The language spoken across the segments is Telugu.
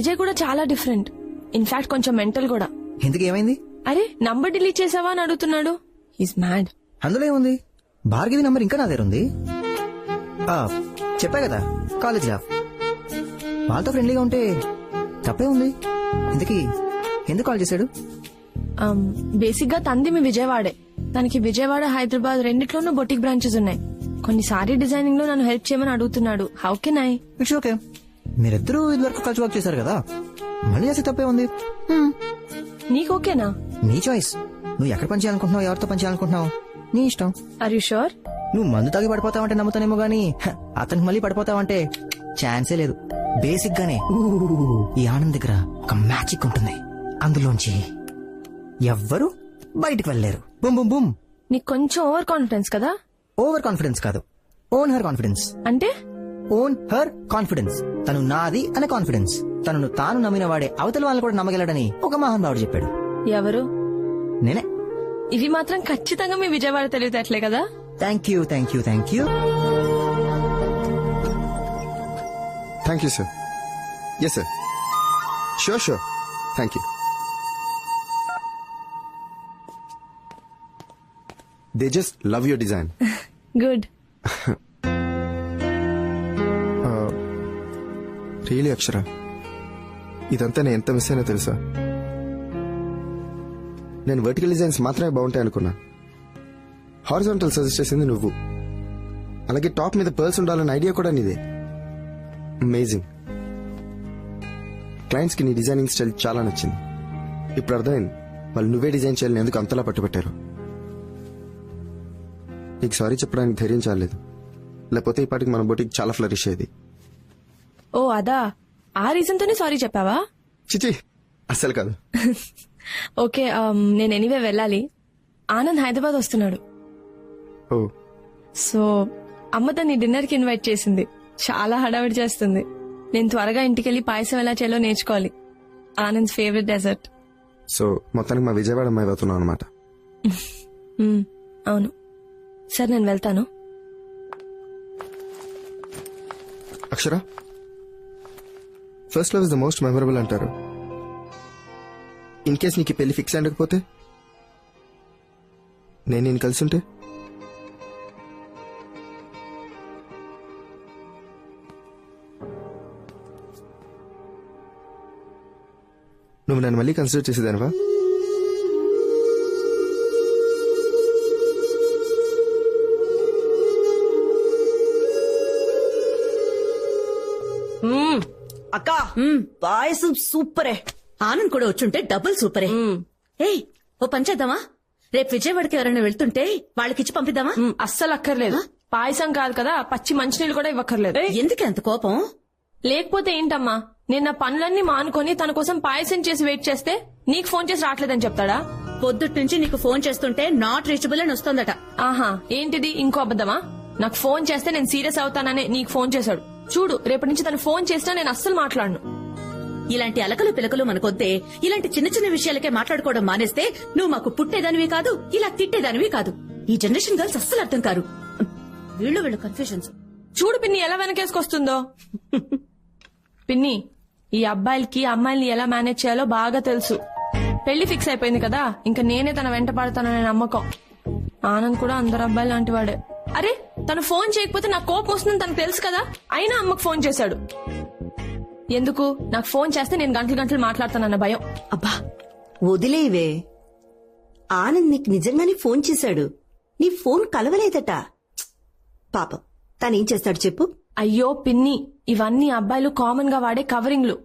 విజయ్ కూడా చాలా డిఫరెంట్, ఇన్ఫాక్ట్ కొంచెం మెంటల్ కూడా. ఎందుకు ఏమైంది? అరే నంబర్ డిలీట్ చేసావా అని అడుగుతున్నాడు. He's mad. అందులో ఏముంది? భార్గవి నంబర్ ఇంకా నా దగ్గర ఉంది. చెప్పా కదా కాలేజ్ లా వాళ్ళతో ఫ్రెండ్లీగా ఉంటే తప్పే ఉంది. ఇంతకీ ఎందుకు కాల్ చేశాడు? బేసిక్ గా తంది మీ విజయవాడే. తనకి విజయవాడ హైదరాబాద్ రెండిట్లోనూ బొటిక్ బ్రాంచెస్ ఉన్నాయి. కొన్ని సారీ డిజైనింగ్ లో నన్ను హెల్ప్ చేయమని అడుగుతున్నాడు. How can I? It's okay. మీరిద్దరూ ఇదివరకు కలిసి వర్క్ చేశారు కదా, మళ్ళీ చేస్తే తప్పే ఉంది. నీకు ఓకేనా? నీ చాయిస్. నువ్వు ఎక్కడ పని చేయాలనుకుంటున్నావు, ఎవరితో పని చేయాలనుకుంటున్నావు, నీ ఇష్టం. Are you sure? నువ్వు మందు తాగి పడిపోతావంటే నమ్ముతానేమో గానీ అతనికి మళ్ళీ పడిపోతావంటే ఛాన్సే లేదు. బేసిక్ గానే ఈ ఆనంద్ దగ్గర ఒక మ్యాజిక్ ఉంటుంది, అందులోంచి ఎవ్వరు బయటికి వెళ్ళలేరు. Boom boom boom. నీకు కొంచెం ఓవర్ కాన్ఫిడెన్స్ కదా? ఓవర్ కాన్ఫిడెన్స్ కాదు, ఓన్ హర్ కాన్ఫిడెన్స్. అంటే ఓన్ హర్ కాన్ఫిడెన్స్. తను నాది అనే కాన్ఫిడెన్స్. తనను తాను నమ్మిన వాడే అవతల వాళ్ళని కూడా నమ్మగలడని ఒక మహానుభావుడు చెప్పాడు. ఎవరు? నేనే. ఇవి మాత్రం ఖచ్చితంగా మీ విజయవాడ తెలివితేటలే కదా? Thank you, thank you, thank you. Thank you, sir. Yes, sir. Sure. Thank you. They just love your design. Good. Really Akshara, ఇదంతా నేను ఎంత మిస్ అయినా తెలుసా? నేను వర్టికల్ డిజైన్స్ మాత్రమే బాగుంటాయి అనుకున్నా. హారిజాంటల్ సజెస్ట్ చేసింది నువ్వు. అలాగే టాప్ మీద పర్ల్స్ ఉండాలన్న ఐడియా కూడా నీదే. అమేజింగ్. క్లయింట్స్ కి నీ డిజైనింగ్ స్టైల్ చాలా నచ్చింది. ఇప్పుడు అర్థమైంది వాళ్ళు నువ్వే డిజైన్ చేయాలని ఎందుకు అంతలా పట్టుబట్టారు. నీకు సారీ చెప్పడానికి ధైర్యం చాలేదు, లేకపోతే ఈ పాటికి మన బొటిక్ చాలా ఫ్లరిష్ అయ్యేది. ఓ అదా, ఆ రీజన్ తోనే సారీ చెప్పావా? చిచి అస్సలు కాదు. ఓకే, నేను ఎనీవే వెళ్ళాలి. ఆనంద్ హైదరాబాద్ వస్తున్నాడు. ఓ, సో అమ్మ తన్ని డిన్నర్ కి ఇన్వైట్ చేసింది. చాలా హడావిడి చేస్తుంది. నేను త్వరగా ఇంటికెళ్లి పాయసం ఎలా చేయాలో నేర్చుకోవాలి. Anand favourite dessert. సో మొత్తానికి మా విజయవాడ అమ్మాయి అవుతున్నావు అనమాట. అవును. సరే నేను వెళ్తాను. Akshara, first love is the most memorable అంటారు. ఇన్ కేస్ నీకు పెళ్లి ఫిక్స్ అయ్యకపోతే, నేను కలిసి ఉంటే, నువ్వు నన్ను మళ్ళీ కన్సిడర్ చేసేదానివా? అక్క పాయసం సూపరే. ఆనంద్ కూడా వచ్చుంటే డబుల్ సూపరే. ఏయ్, ఓ పని చేద్దామా? రేపు విజయవాడకి ఎవరైనా వెళ్తుంటే వాళ్ళకిచ్చి పంపిద్దామా? అస్సలు అక్కర్లేదు. పాయసం కాదు కదా, పచ్చి మంచినీళ్ళు కూడా ఇవ్వక్కర్లేదు. ఎందుకే అంత కోపం? లేకపోతే ఏంటమ్మా, నేను నా పనులన్నీ మానుకొని తన కోసం పాయసం చేసి వెయిట్ చేస్తే నీకు ఫోన్ చేసి రావట్లేదని చెప్తాడా? పొద్దుట్ నుంచి నీకు ఫోన్ చేస్తుంటే నాట్ రీచబుల్ అని వస్తోందట. ఆహా, ఏంటిది ఇంకో అబద్దమా? నాకు ఫోన్ చేస్తే నేను సీరియస్ అవుతాననే నీకు ఫోన్ చేశాడు. చూడు, రేపటి నుంచి తను ఫోన్ చేసినా నేను అస్సలు మాట్లాడను. ఇలాంటి అలకలు పిలకలు మనకొద్దే. ఇలాంటి చిన్న చిన్న విషయాలకే మాట్లాడుకోవడం మానేస్తే నువ్వు మాకు పుట్టేదానివి కాదు, ఇలా తిట్టేదానివి కాదు. ఈ జనరేషన్ గర్ల్స్ అస్సలు అర్థం కారు. వీళ్ళు కన్ఫ్యూజన్స్. చూడు పిన్ని ఎలా వెనకేసుకొస్తుందో. పిన్ని, ఈ అబ్బాయిలకి అమ్మాయిల్ని ఎలా మేనేజ్ చేయాలో బాగా తెలుసు. పెళ్లి ఫిక్స్ అయిపోయింది కదా, ఇంకా నేనే తన వెంట పడతాననే నమ్మకం. ఆనంద్ కూడా అందరు అబ్బాయి లాంటి వాడే. అరే, తను ఫోన్ చేయకపోతే నాకు కోపం వస్తుందని తనకు తెలుసు కదా, అయినా అమ్మకు ఫోన్ చేశాడు. ఎందుకు? నాకు ఫోన్ చేస్తే నేను గంటలు గంటలు మాట్లాడతానన్న భయం. అబ్బా వదిలేవే. ఆనంద్ నీకు నిజంగానే ఫోన్ చేశాడు. నీ ఫోన్ కలవలేదట. పాపం తనేం చేస్తాడు చెప్పు. అయ్యో పిన్ని, ఇవన్నీ అబ్బాయిలు కామన్ గా వాడే కవరింగ్లు.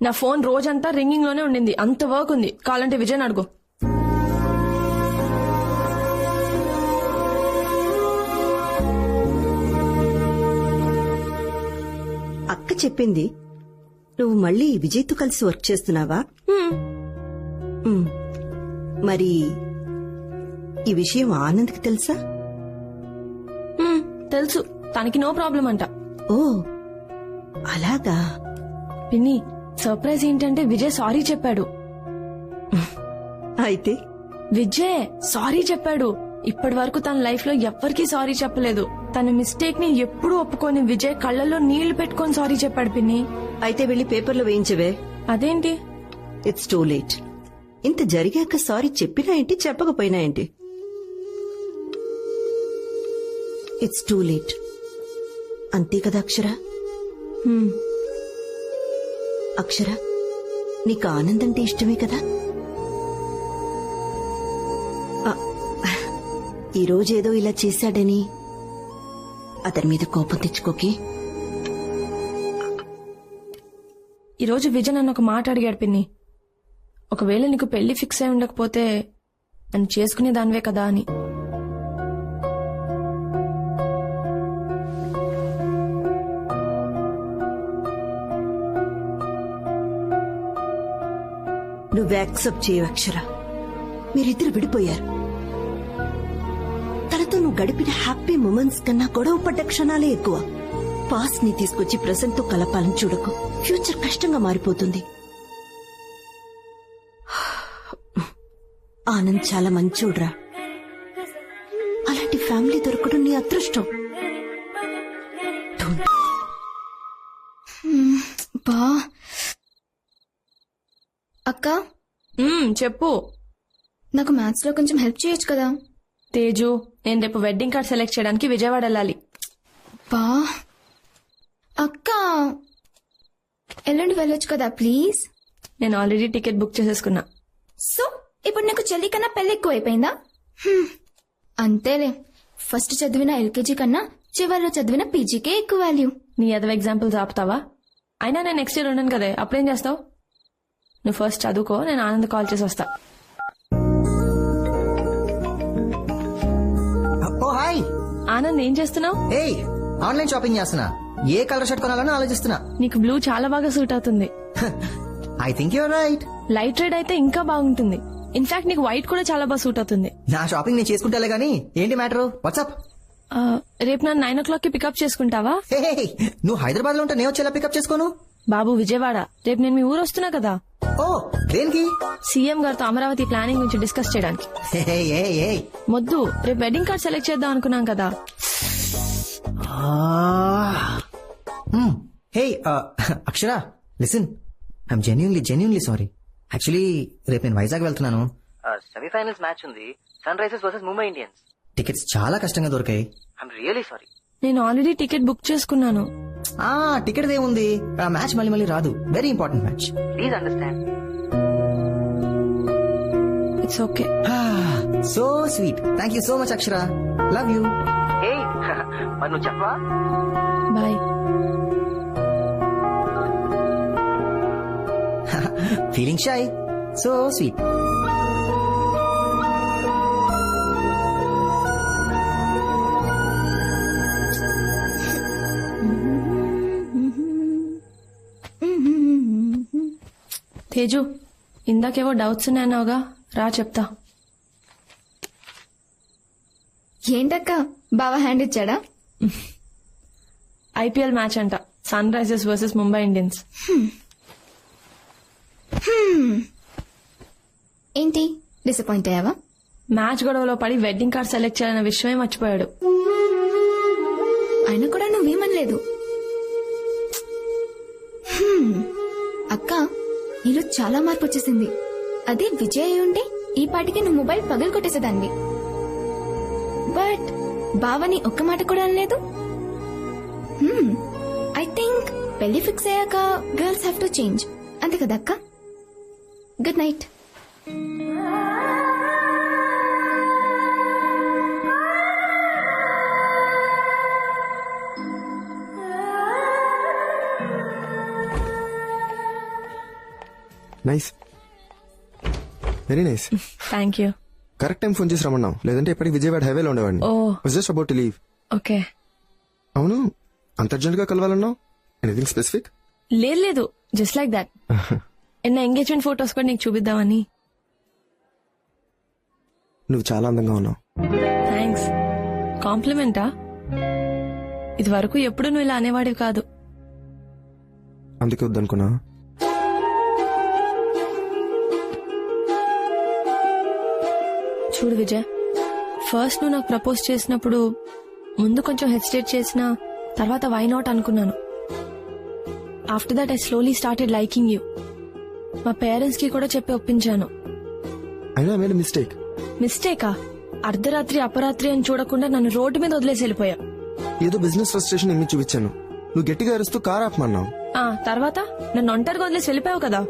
నా ఫోన్ రోజంతా రింగింగ్ లోనే ఉండింది. అంత వర్క్ ఉంది. కావాలంటే విజయ్ అడుగు. అక్క చెప్పింది నువ్వు మళ్ళీ విజయ్తో కలిసి వర్క్ చేస్తున్నావా? మరి ఈ విషయం ఆనంద్కి తెలుసా? తెలుసు, తనకి నో ప్రాబ్లం అంట. ఓ అలాగా. పిన్ని, సర్ప్రైజ్ ఏంటంటే విజయ్ సారీ చెప్పాడు. అయితే విజయ్ సారీ చెప్పాడు. ఇప్పటి వరకు తన లైఫ్ లో ఎవ్వరికీ సారీ చెప్పలేదు. తన మిస్టేక్ ని ఎప్పుడూ ఒప్పుకొని విజయ్ కళ్ళల్లో నీళ్లు పెట్టుకొని సారీ చెప్పాడు పిన్ని. అయితే వెళ్ళి పేపర్లో వేయించవే. అదేంటి? It's too late. ఇంత జరిగాక సారీ చెప్పినా ఏంటి, చెప్పకపోయినా ఏంటి? It's too late. అంతే కదా అక్షర? అక్షర, నీకు ఆనంద్ అంటే ఇష్టమే కదా? ఈరోజేదో ఇలా చేశాడని అతని మీద కోపం తెచ్చుకోకే. ఈరోజు విజయ్ నన్ను ఒక మాట అడిగాడు పిన్ని. ఒకవేళ నీకు పెళ్లి ఫిక్స్ అయి ఉండకపోతే నన్ను చేసుకునే దానివే కదా అని. నువ్వు యాక్సెప్ట్ చేయవు అక్షర. మీరిద్దరు విడిపోయారు. తనతో నువ్వు గడిపిన హ్యాపీ మూమెంట్స్ కన్నా గొడవ పడ్డ క్షణాలే ఎక్కువ. పాస్ట్ ని తీసుకొచ్చి ప్రెసెంట్ తో కలపాలని చూడకు. ఫ్యూచర్ కష్టంగా మారిపోతుంది. ఆనంద్ చాలా మంచోడ్రా. అలాంటి ఫ్యామిలీ దొరకడం నీ అదృష్టం. బా అక్క, చెప్పు. నాకు మ్యాథ్స్ లో కొంచెం హెల్ప్ చేయొచ్చు కదా? తేజు, నేను రేపు వెడ్డింగ్ కార్డ్ సెలెక్ట్ చేయడానికి విజయవాడ వెళ్ళాలి. బా అక్క, ఎల్లుండి వెళ్ళొచ్చు కదా ప్లీజ్? నేను ఆల్రెడీ టికెట్ బుక్ చేసేసుకున్నా. సో ఇప్పుడు నీకు చెల్లి కన్నా పెళ్లి ఎక్కువ అయిపోయిందా? అంతేలే, ఫస్ట్ చదివిన ఎల్కేజీ కన్నా చివరిలో చదివిన పీజీకే ఎక్కువ వాల్యూ. నీ అదవ ఎగ్జాంపుల్స్ ఆపుతావా? అయినా నేను నెక్స్ట్ ఇయర్ ఉన్నాను కదే, అప్పుడేం చేస్తావు? నువ్వు ఫస్ట్ చదువుకో, నేను ఆనంద్ కాల్ చేసి వస్తా. ఓ హాయ్ ఆనంద్, ఏం చేస్తున్నావు? ఏయ్, ఆన్లైన్ షాపింగ్ చేస్తున్నా. ఏ కలర్ షర్ట్ కొనాలని ఆలోచిస్తున్నా. నీకు బ్లూ చాలా బాగా సూట్ అవుతుంది. I think you're right. Light red అయితే ఇంకా బాగుంటుంది. ఇన్ఫాక్ట్ నీకు వైట్ కూడా చాలా బాగా సూట్ అవుతుంది. నా షాపింగ్ నేను చేసుకుంటాలే గానీ ఏంటి మ్యాటర్? వాట్సాప్? రేపు నన్ను 9 o'clock కి పికప్ చేసుకుంటావా? నువ్వు హైదరాబాద్ లో ఉంటే నేను వచ్చేలా పికప్ చేసుకోను. బాబు విజయవాడ, రేపు నేను మీ ఊరు వస్తున్నా కదా. ఓ, దేనికి? సీఎం గారితో అమరావతి ప్లానింగ్ గురించి డిస్కస్ చేయడానికి. మొద్దు, రేపు వెడ్డింగ్ కార్డ్ సెలెక్ట్ చేద్దాం అనుకున్నాం కదా. Hey Akshara, listen, I'm genuinely sorry. Actually రేపు నేను వైజాగ్ వెళ్తున్నాను. సెమీఫైనల్స్ మ్యాచ్ ఉంది, Sunrisers versus Mumbai Indians. Tickets చాలా కష్టంగా దొరికాయి. I'm really sorry. నేను ఆల్రెడీ టికెట్ బుక్ చేసుకున్నాను. టికెట్ ఏముంది, ఆ మ్యాచ్ మళ్ళీ రాదు. Very important match. Please understand. It's okay. So sweet. Thank you so much Akshara. Love you. మరి నువ్వు చెప్పవా? Bye. Feeling shy. So sweet. Teju, ఇందాకేవో డౌట్స్ ఉన్నాయన్నావుగా, రా చెప్తా. ఏంటక్క, బావ హ్యాండ్ ఇచ్చాడా? ఐపీఎల్ మ్యాచ్ అంట, Sunrisers versus Mumbai Indians. ఏంటి, డిసప్పాయింట్ అయ్యావా? మ్యాచ్ గొడవలో పడి వెడ్డింగ్ కార్డ్ సెలెక్ట్ చేయాలన్న విషయమే మర్చిపోయాడు. అయినా కూడా నువ్వేమనలేదు. అక్క, నీలో చాలా మార్పు వచ్చేసింది. అదే విజయ్ అయి ఉంటే ఈ పాటికి నువ్వు మొబైల్ పగలు కొట్టేసేదాన్ని. బట్ బావని ఒక్క మాట కూడా అనలేదు. ఐ థింక్ పెళ్లి ఫిక్స్ అయ్యాక గర్ల్స్ హ్యావ్ టు చేంజ్, అంతే కదా అక్క? Good night. Nice, very nice. Thank you. Correct time phone చేసి రమ్మన్నావు, లేదంటే ఎప్పటికి విజయవాడ హైవేలో ఉండేవాడిని. Just about to leave. Okay. అవును, అంత అర్జెంట్ గా కలవాలన్నావు? Anything specific? లేదు, జస్ట్ లైక్ దాట్. నా ఎంగేజ్మెంట్ ఫొటోస్ కూడా నీకు చూపిద్దామని. నువ్వు చాలా అందంగా ఉన్నావు. థ్యాంక్స్. కాంప్లిమెంటా? ఇది వరకు ఎప్పుడు నువ్వు ఇలా అనేవాడివి కాదు. అందుకే వద్దనుకున్నా. చూడు విజయ్, ఫస్ట్ నువ్వు నాకు ప్రపోజ్ చేసినప్పుడు ముందు కొంచెం హెసిటేట్ చేసినా తర్వాత వై నాట్ అనుకున్నాను. After that I slowly started liking you. మా పేరెంట్స్ కి కూడా చెప్పి ఒప్పించాను. అయినా మేడ్ మిస్టేక్. మిస్టేకా? అర్ధరాత్రి అపరాత్రి అని చూడకుండా నన్ను రోడ్డు మీద వదిలేసి వెళ్ళిపోయా. ఏదో బిజినెస్ ఫ్రస్ట్రేషన్ ఇమ్మి చూపించాను. నువ్వు గట్టిగా అరుస్తూ కార్ ఆపమన్నావు. తర్వాత నన్ను ఒంటరిగా వదిలేసి వెళ్ళిపోయావు కదా.